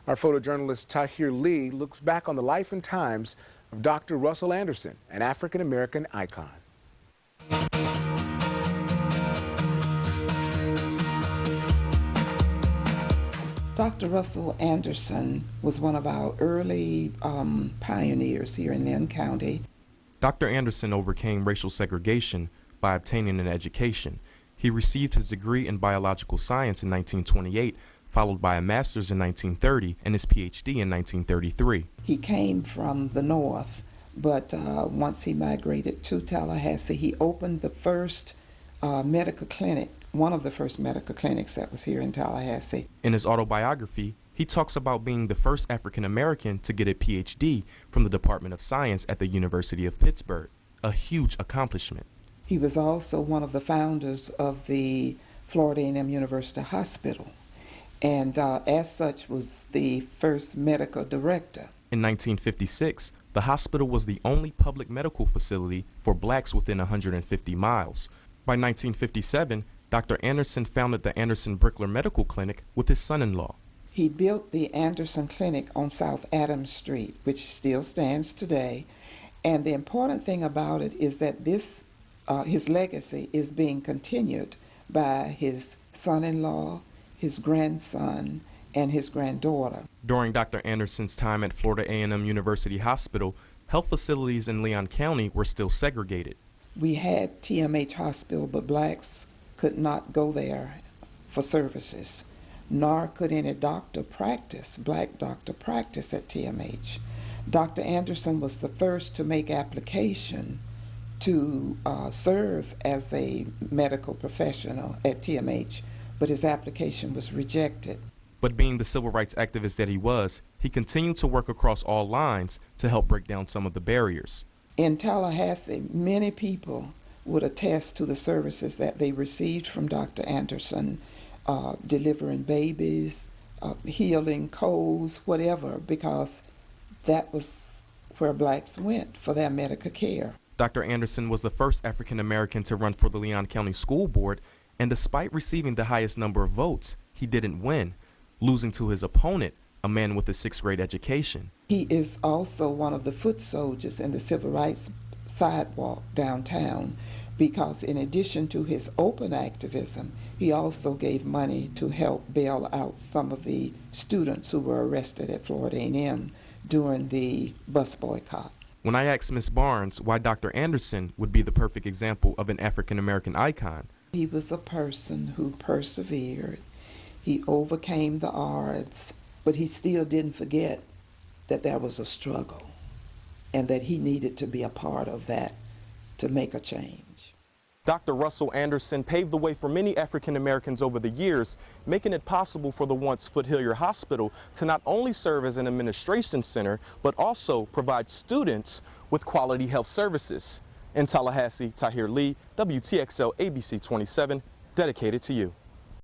Our photojournalist Tahir Lee looks back on the life and times of Dr. Russell Anderson, an African-American icon. Dr. Russell Anderson was one of our early pioneers here in Lynn County. Dr. Anderson overcame racial segregation by obtaining an education. He received his degree in biological science in 1928, followed by a master's in 1930 and his PhD in 1933. He came from the north, but once he migrated to Tallahassee, he opened the first medical clinic, one of the first medical clinics that was here in Tallahassee. In his autobiography, he talks about being the first African American to get a PhD from the Department of Science at the University of Pittsburgh, a huge accomplishment. He was also one of the founders of the Florida A&M University Hospital, and as such was the first medical director. In 1956, the hospital was the only public medical facility for blacks within 150 miles. By 1957, Dr. Anderson founded the Anderson Brickler Medical Clinic with his son-in-law. He built the Anderson Clinic on South Adams Street, which still stands today. And the important thing about it is that this, his legacy is being continued by his son-in-law, his grandson, and his granddaughter. During Dr. Anderson's time at Florida A&M University Hospital, health facilities in Leon County were still segregated. We had TMH Hospital, but blacks could not go there for services, nor could any doctor practice, black doctor practice at TMH. Dr. Anderson was the first to make application to serve as a medical professional at TMH, but his application was rejected. But being the civil rights activist that he was, he continued to work across all lines to help break down some of the barriers. In Tallahassee, many people would attest to the services that they received from Dr. Anderson, delivering babies, healing colds, whatever, because that was where blacks went for their medical care. Dr. Anderson was the first African American to run for the Leon County School Board, and despite receiving the highest number of votes, he didn't win, losing to his opponent, a man with a 6th grade education. He is also one of the foot soldiers in the civil rights sidewalk downtown, because in addition to his open activism, he also gave money to help bail out some of the students who were arrested at Florida A&M during the bus boycott. When I asked Ms. Barnes why Dr. Anderson would be the perfect example of an African American icon, he was a person who persevered. He overcame the odds, but he still didn't forget that there was a struggle and that he needed to be a part of that to make a change. Dr. Russell Anderson paved the way for many African Americans over the years, making it possible for the once Foothill Hospital to not only serve as an administration center, but also provide students with quality health services. In Tallahassee, Tahir Lee, WTXL ABC 27, dedicated to you.